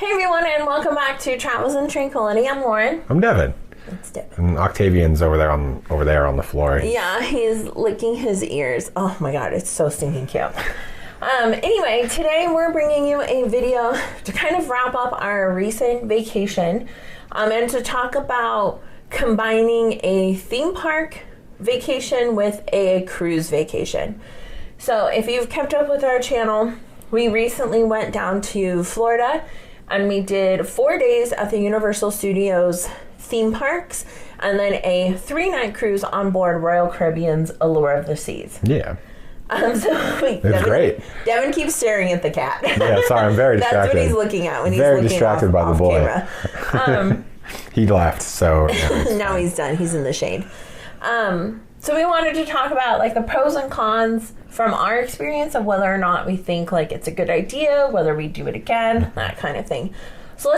Hey everyone, and welcome back to Travels in Tranquility. I'm Lauren. I'm Devin. It's Devin. And Octavian's over there on the floor. Yeah, he's licking his ears. Oh my god, it's so stinking cute. Anyway, today we're bringing you a video to kind of wrap up our recent vacation, and to talk about combining a theme park vacation with a cruise vacation. So if you've kept up with our channel, we recently went down to Florida and we did 4 days at the Universal Studios theme parks and then a 3-night cruise on board Royal Caribbean's Allure of the Seas. Yeah. It was great. Devin keeps staring at the cat. Yeah, sorry, I'm very distracted. That's what he's looking at when he's very looking distracted by the boy. Camera. He left, so now he's done. He's in the shade. So we wanted to talk about like the pros and cons from our experience of whether or not we think like it's a good idea, whether we do it again, that kind of thing. So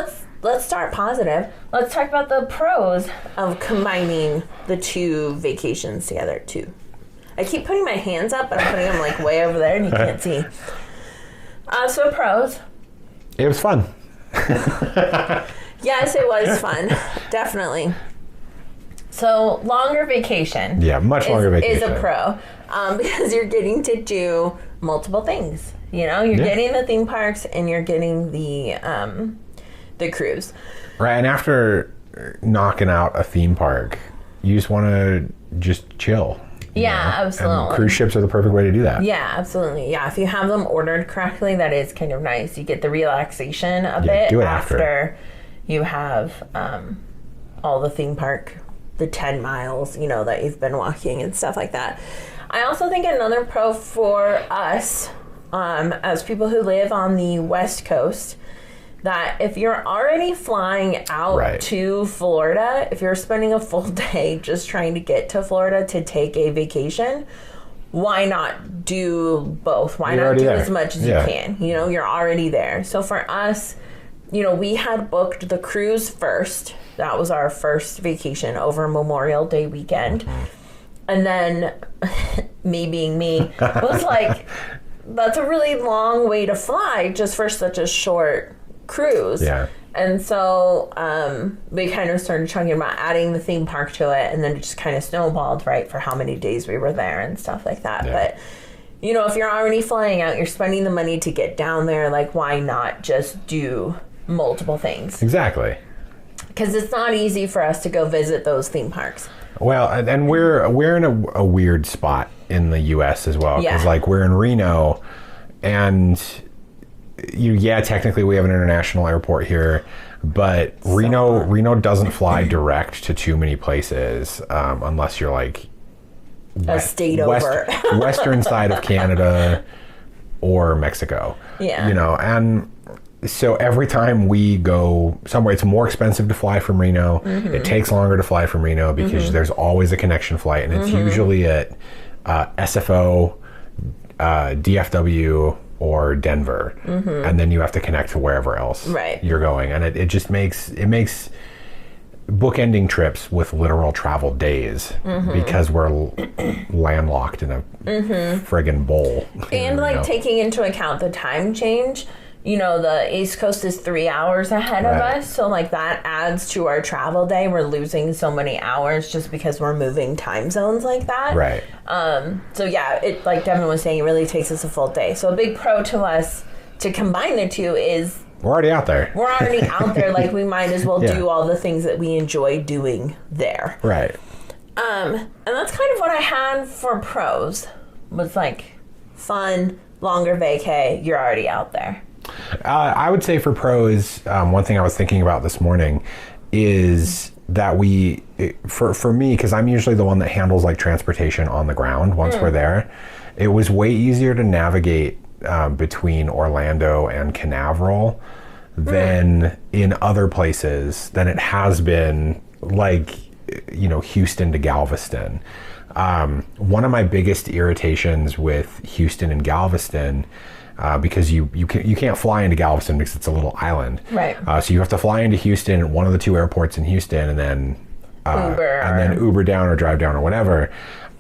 let's start positive. Let's talk about the pros of combining the two vacations together too. I keep putting my hands up, but I'm putting them like way over there and you can't see. So pros. It was fun. Yes, it was fun. Definitely. So longer vacation. Yeah, much longer vacation. Is a pro. Because you're getting to do multiple things. You know, you're getting the theme parks and you're getting the cruise. Right, and after knocking out a theme park, you just want to just chill. Yeah, absolutely. And cruise ships are the perfect way to do that. Yeah, absolutely. Yeah, if you have them ordered correctly, that is kind of nice. You get the relaxation a bit do it after you have all the theme park, the 10 miles, you know, that you've been walking and stuff like that. I also think another pro for us, as people who live on the West Coast, that if you're already flying out to Florida, if you're spending a full day just trying to get to Florida to take a vacation, why not do both? Why not do as much as you can? You know, you're already there. So for us, you know, we had booked the cruise first. That was our first vacation over Memorial Day weekend. And then me being me was like, that's a really long way to fly just for such a short cruise. Yeah. And so we kind of started talking about adding the theme park to it, and then it just kind of snowballed, right, for how many days we were there and stuff like that. Yeah. But, you know, if you're already flying out, you're spending the money to get down there, like, why not just do multiple things? Exactly. Because it's not easy for us to go visit those theme parks. Well, and we're in a weird spot in the U.S. as well. Because, like, we're in Reno, and technically we have an international airport here, but Reno doesn't fly direct to too many places unless you're like western side of Canada or Mexico. Yeah, you know, and so every time we go somewhere, it's more expensive to fly from Reno. It takes longer to fly from Reno because there's always a connection flight, and it's usually at SFO, DFW, or Denver, and then you have to connect to wherever else you're going, and it just makes bookending trips with literal travel days because we're landlocked in a friggin' bowl. And like taking into account the time change, you know, the East Coast is 3 hours ahead of us, so like that adds to our travel day. We're losing so many hours just because we're moving time zones like that. Right. So yeah, it, like Devin was saying, it really takes us a full day. So a big pro to us to combine the two is we're already out there. We're already out there. Like we might as well do all the things that we enjoy doing there. Right. And that's kind of what I had for pros. Was like fun, longer vacay. You're already out there. I would say for pros, one thing I was thinking about this morning is that for me, because I'm usually the one that handles like transportation on the ground once we're there, it was way easier to navigate between Orlando and Canaveral than in other places than it has been, like, you know, Houston to Galveston. One of my biggest irritations with Houston and Galveston, because you can't fly into Galveston because it's a little island. Right. So you have to fly into Houston at one of the two airports in Houston, and then Uber down or drive down or whatever.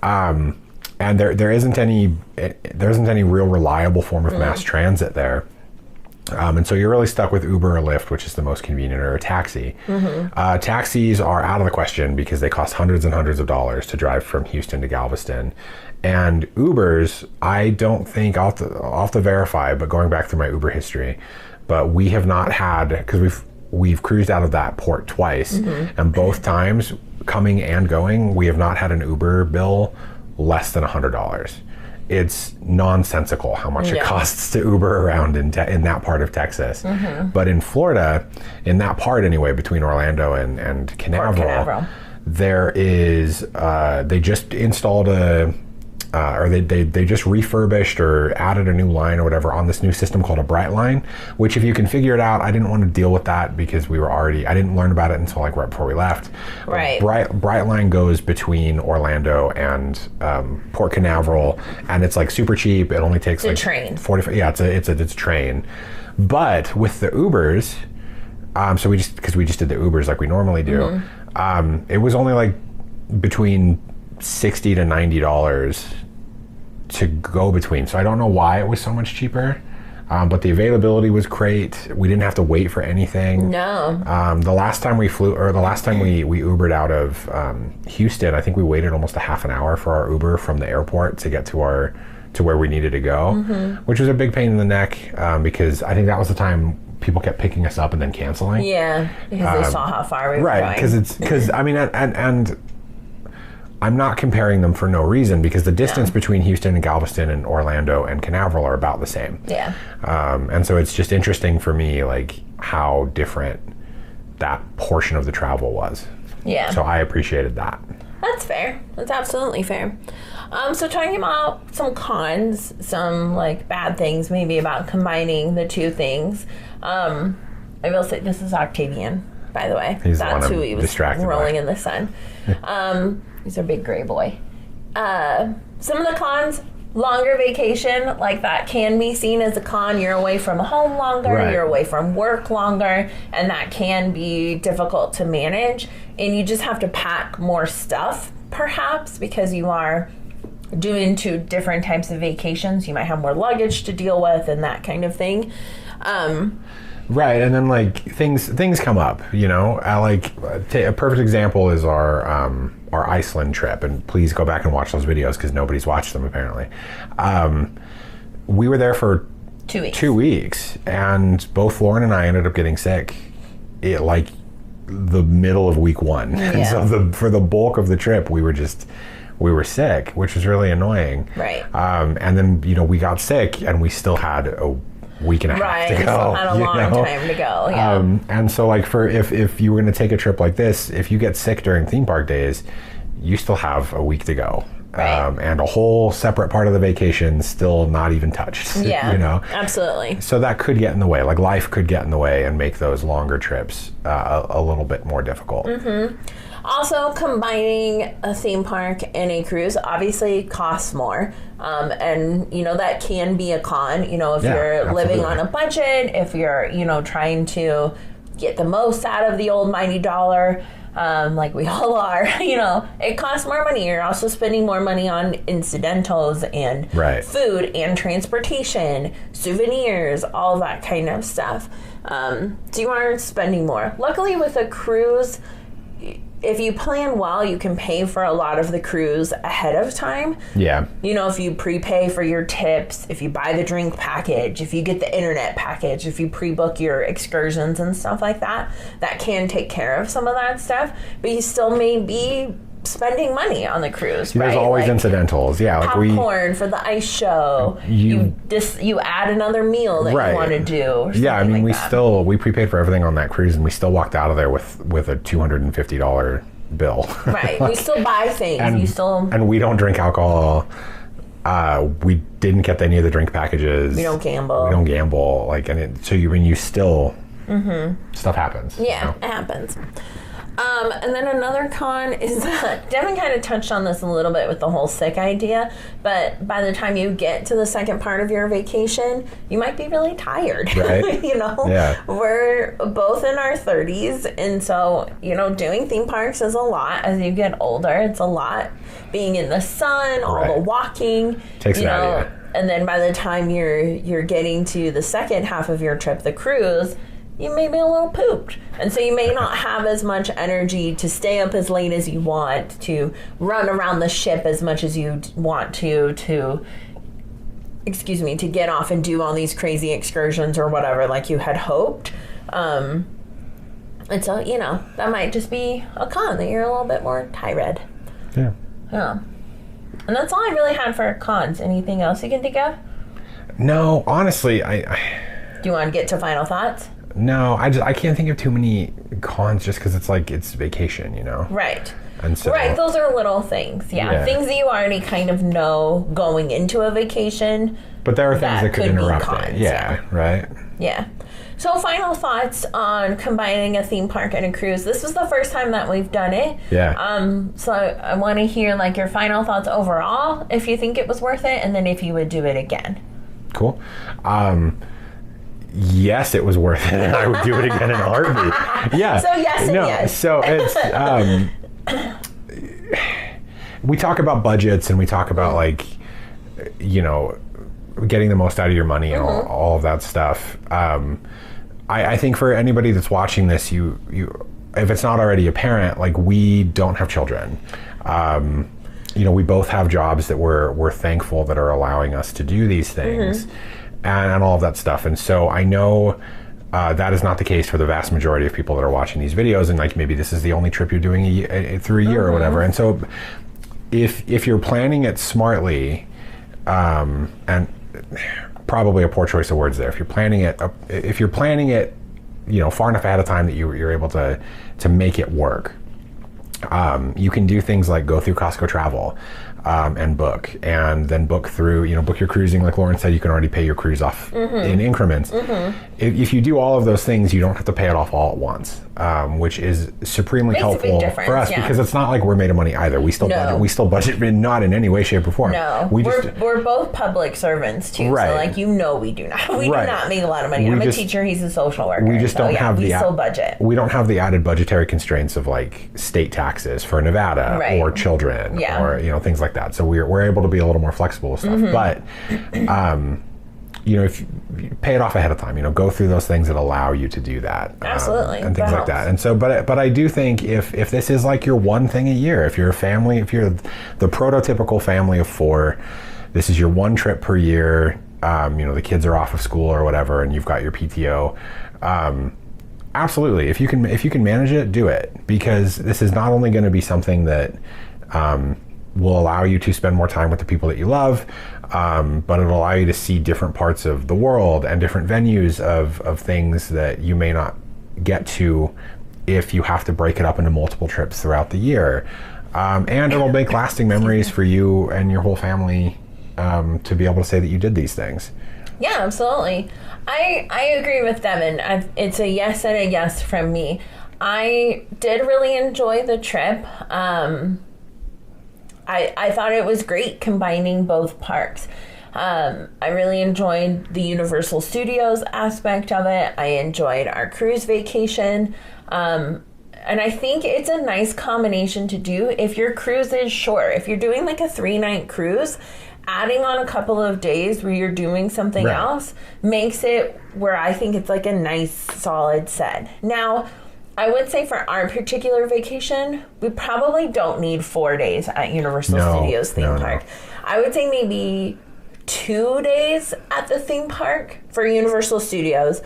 And there isn't any real reliable form of mass transit there. And so you're really stuck with Uber or Lyft, which is the most convenient, or a taxi. Taxis are out of the question because they cost hundreds and hundreds of dollars to drive from Houston to Galveston. And Ubers, I don't think, I'll have to verify, but going back through my Uber history, but we have not had, because we've cruised out of that port twice, and both times, coming and going, we have not had an Uber bill less than $100. It's nonsensical how much it costs to Uber around in that part of Texas. But in Florida, in that part anyway, between Orlando and Canaveral, there is, they just installed or they just refurbished or added a new line or whatever on this new system called a Brightline, which if you can figure it out, I didn't want to deal with that because I didn't learn about it until like right before we left. Right. Brightline goes between Orlando and Port Canaveral, and it's like super cheap. It only takes like train. 45. Yeah, it's a train. But with the Ubers, so we just did the Ubers like we normally do. It was only like between $60 to $90 to go between. So I don't know why it was so much cheaper, but the availability was great. We didn't have to wait for anything. No. The last time we Ubered out of Houston, I think we waited almost a half an hour for our Uber from the airport to get to where we needed to go, which was a big pain in the neck because I think that was the time people kept picking us up and then canceling. Yeah, because they saw how far we were going. Right, because I mean, and I'm not comparing them for no reason because the distance between Houston and Galveston and Orlando and Canaveral are about the same. Yeah. And so it's just interesting for me, like how different that portion of the travel was. Yeah. So I appreciated that. That's fair. That's absolutely fair. So talking about some cons, some like bad things maybe about combining the two things. I will say this is Octavian, by the way. That's who he was rolling in the sun. He's a big gray boy. Some of the cons, longer vacation, like that can be seen as a con. You're away from home longer, you're away from work longer, and that can be difficult to manage. And you just have to pack more stuff, perhaps, because you are doing two different types of vacations. You might have more luggage to deal with and that kind of thing. Right, and then like things come up, you know. A perfect example is our Iceland trip, and please go back and watch those videos because nobody's watched them apparently. We were there for 2 weeks, and both Lauren and I ended up getting sick. Like the middle of week 1, and so for the bulk of the trip, we were sick, which was really annoying. Right. And then we got sick, and we still had a week and a half to go. Still had a long time to go. Yeah. And so like if you were going to take a trip like this, if you get sick during theme park days, you still have a week to go. Right. And a whole separate part of the vacation still not even touched. Yeah. Absolutely. So that could get in the way. Like life could get in the way and make those longer trips a little bit more difficult. Also, combining a theme park and a cruise obviously costs more. And, that can be a con, if you're living on a budget, if you're, trying to get the most out of the old mighty dollar, like we all are, it costs more money. You're also spending more money on incidentals and food and transportation, souvenirs, all that kind of stuff. So you are spending more. Luckily with a cruise, if you plan well, you can pay for a lot of the cruise ahead of time. Yeah. If you prepay for your tips, if you buy the drink package, if you get the internet package, if you pre-book your excursions and stuff like that, that can take care of some of that stuff. But you still may be spending money on the cruise, right? There's always incidentals. Yeah. Like popcorn for the ice show. You add another meal that you want to do. Yeah. I mean, we prepaid for everything on that cruise, and we still walked out of there with a $250 bill. Right. We still buy things. And we don't drink alcohol. We didn't get any of the drink packages. We don't gamble. Stuff happens. Yeah, it happens. And then another con is that Devin kind of touched on this a little bit with the whole sick idea, but by the time you get to the second part of your vacation, you might be really tired. Right. Yeah. We're both in our 30s, and so, doing theme parks is a lot as you get older. It's a lot being in the sun, all the walking. Takes it out of you. And then by the time you're getting to the second half of your trip, the cruise, you may be a little pooped. And so you may not have as much energy to stay up as late as you want, to run around the ship as much as you want to get off and do all these crazy excursions or whatever like you had hoped. And so, you know, that might just be a con, that you're a little bit more tired. Yeah. Yeah. And that's all I really had for cons. Anything else you can think of? No, honestly, I Do you want to get to final thoughts? No, I can't think of too many cons just because it's vacation, you know? Right. And so, right, those are little things. Yeah. Things that you already kind of know going into a vacation. But there are things that could interrupt cons, it. Yeah, right? Yeah. So final thoughts on combining a theme park and a cruise. This was the first time that we've done it. Yeah. So I want to hear like your final thoughts overall, if you think it was worth it, and then if you would do it again. Cool. Yes, it was worth it, and I would do it again in a heartbeat. Yeah. So yes and yes. So it's we talk about budgets and we talk about like, you know, getting the most out of your money and all of that stuff. I think for anybody that's watching this, you if it's not already apparent, like we don't have children. You know, we both have jobs that we're thankful that are allowing us to do these things. And all of that stuff. And so I know that is not the case for the vast majority of people that are watching these videos, and like maybe this is the only trip you're doing through a year or whatever. And so if you're planning it smartly, and probably a poor choice of words there, if you're planning it, you know, far enough ahead of time that you're able to make it work, you can do things like go through Costco Travel and book, and then book through, you know, book your cruising. Like Lauren said, you can already pay your cruise off in increments. If you do all of those things, you don't have to pay it off all at once, which is supremely helpful for us, because it's not like we're made of money either. We still budget, not in any way, shape, or form. No, we're both public servants too. Right. So like, you know, we do not do not make a lot of money. I'm a teacher. He's a social worker. We just don't have we still budget. We don't have the added budgetary constraints of like state taxes for Nevada or children or, you know, things like that. So we're able to be a little more flexible with stuff. But you know, if you pay it off ahead of time, you know, go through those things that allow you to do that. Absolutely. And things like that. And so, but I do think if this is like your one thing a year, if you're a family, if you're the prototypical family of 4, this is your one trip per year, you know, the kids are off of school or whatever, and you've got your PTO, absolutely. If you can manage it, do it, because this is not only going to be something that, will allow you to spend more time with the people that you love, but it'll allow you to see different parts of the world and different venues of things that you may not get to if you have to break it up into multiple trips throughout the year. And it'll make lasting memories for you and your whole family, to be able to say that you did these things. Yeah, absolutely. I agree with Devin. It's a yes and a yes from me. I did really enjoy the trip. I thought it was great combining both parks. I really enjoyed the Universal Studios aspect of it. I enjoyed our cruise vacation. And I think it's a nice combination to do if your cruise is short. If you're doing like a 3-night cruise, adding on a couple of days where you're doing something else makes it where I think it's like a nice solid set. Now, I would say for our particular vacation, we probably don't need 4 days at Universal Studios theme park. I would say maybe 2 days at the theme park for Universal Studios.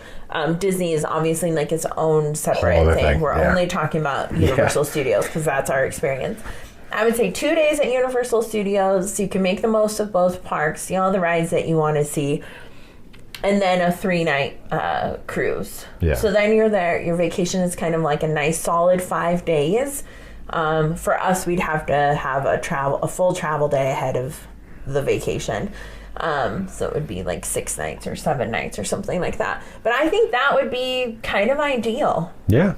Disney is obviously like its own separate thing. We're only talking about Universal Studios because that's our experience. I would say 2 days at Universal Studios, so you can make the most of both parks, see all the rides that you want to see. And then a 3-night cruise. Yeah. So then you're there. Your vacation is kind of like a nice solid 5 days. For us, we'd have to have a full travel day ahead of the vacation. So it would be like 6 nights or 7 nights or something like that. But I think that would be kind of ideal. Yeah.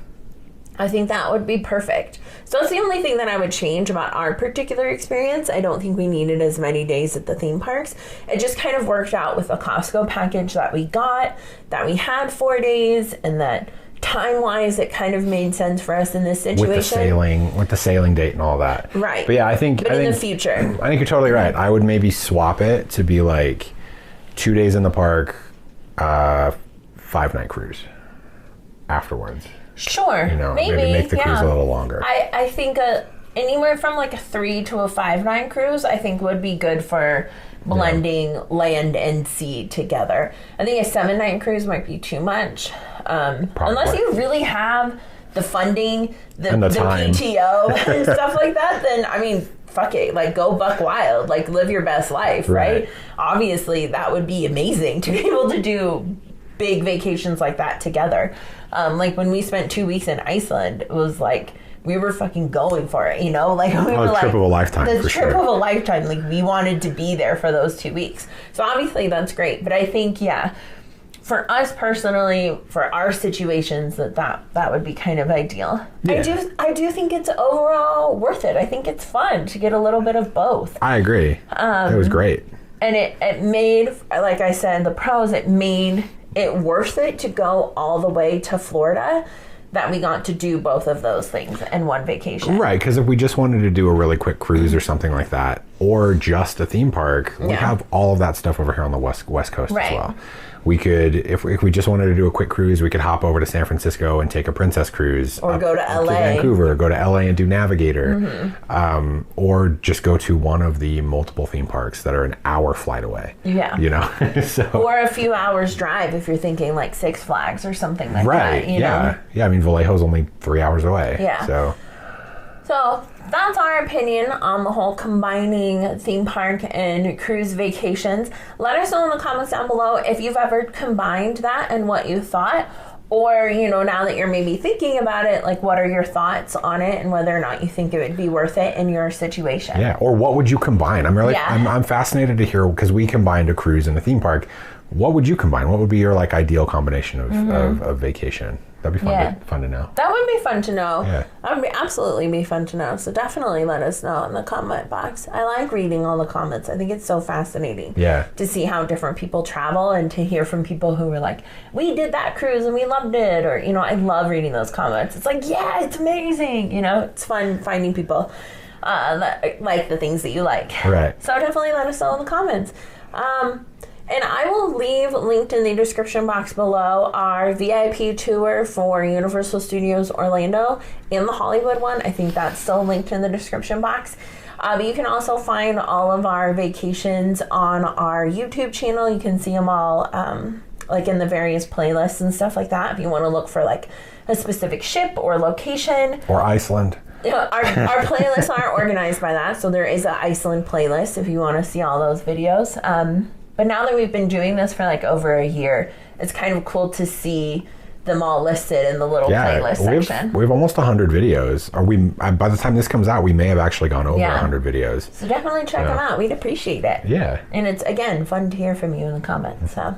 I think that would be perfect. So that's the only thing that I would change about our particular experience. I don't think we needed as many days at the theme parks. It just kind of worked out with a Costco package that we got, that we had 4 days, and that time-wise it kind of made sense for us in this situation. With the sailing date and all that. Right. But yeah, I think in the future. I think you're totally right. I would maybe swap it to be like, 2 days in the park, 5-night cruise afterwards. Sure. Maybe make the cruise a little longer. I think anywhere from like a 3 to a 5-night cruise, I think would be good for blending land and sea together. I think a 7-night cruise might be too much. Unless you really have the funding, the time. PTO and stuff like that, then I mean, fuck it, like go buck wild, like live your best life, right? Obviously that would be amazing to be able to do big vacations like that together. Like when we spent 2 weeks in Iceland, it was like we were fucking going for it, like we were like trip of a lifetime. The trip of a lifetime. Like we wanted to be there for those 2 weeks. So obviously that's great. But I think for us personally, for our situations, that would be kind of ideal. Yeah. I do think it's overall worth it. I think it's fun to get a little bit of both. I agree. It was great. And it made, like I said, the pros, it made it worth it to go all the way to Florida, that we got to do both of those things in one vacation. Right, because if we just wanted to do a really quick cruise or something like that, or just a theme park, we have all of that stuff over here on the west coast as well. We could, if we just wanted to do a quick cruise, we could hop over to San Francisco and take a princess cruise. Or go to LA. To Vancouver, go to LA and do Navigator. Or just go to one of the multiple theme parks that are an hour flight away. Yeah. So. Or a few hours drive if you're thinking like Six Flags or something like that. Yeah. I mean, Vallejo's only 3 hours away. Yeah. So that's our opinion on the whole combining theme park and cruise vacations. Let us know in the comments down below if you've ever combined that and what you thought. Or, now that you're maybe thinking about it, like what are your thoughts on it and whether or not you think it would be worth it in your situation. Yeah, or what would you combine? I'm fascinated to hear, because we combined a cruise and a theme park. What would you combine? What would be your ideal combination of vacation? That'd be fun to know. That would be fun to know. Yeah. That would absolutely be fun to know. So definitely let us know in the comment box. I like reading all the comments. I think it's so fascinating. Yeah. To see how different people travel and to hear from people who were like, we did that cruise and we loved it. Or, I love reading those comments. It's like, yeah, it's amazing. It's fun finding people that like the things that you like. Right. So definitely let us know in the comments. And I will leave linked in the description box below our VIP tour for Universal Studios Orlando and the Hollywood one. I think that's still linked in the description box. But you can also find all of our vacations on our YouTube channel. You can see them all in the various playlists and stuff like that if you want to look for a specific ship or location. Or Iceland. Our playlists aren't organized by that, so there is an Iceland playlist if you want to see all those videos. But now that we've been doing this for over a year, it's kind of cool to see them all listed in the little playlist section. We have almost 100 videos. By the time this comes out, we may have actually gone over 100 videos. So definitely check them out. We'd appreciate it. Yeah. And it's, again, fun to hear from you in the comments. So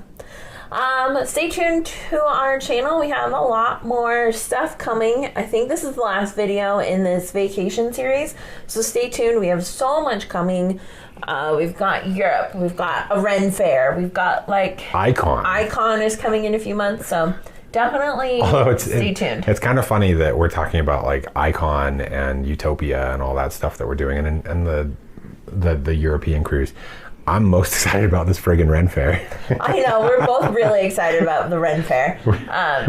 stay tuned to our channel. We have a lot more stuff coming. I think this is the last video in this vacation series. So stay tuned. We have so much coming. We've got Europe. We've got a Ren Fair. We've got Icon. Icon is coming in a few months. So definitely stay tuned. It's kind of funny that we're talking about Icon and Utopia and all that stuff that we're doing and the European cruise. I'm most excited about this friggin' Ren Fair. I know, we're both really excited about the Ren Fair.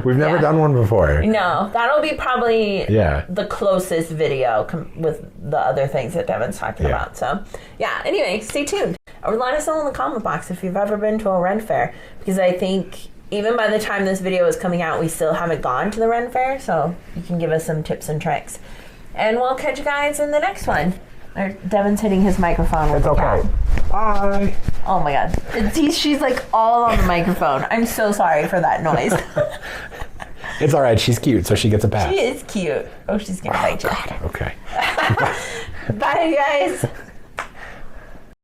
We've never done one before. No, that'll be probably the closest video with the other things that Devin's talking about. So, anyway, stay tuned. Or let us know in the comment box if you've ever been to a Ren Fair, because I think even by the time this video is coming out, we still haven't gone to the Ren Fair, so you can give us some tips and tricks. And we'll catch you guys in the next one. Devin's hitting his microphone with the cat. Bye. Oh my god. She's all on the microphone. I'm so sorry for that noise. It's alright, she's cute, so she gets a pass. She is cute. Oh, she's gonna bite you. God, okay. Bye, guys.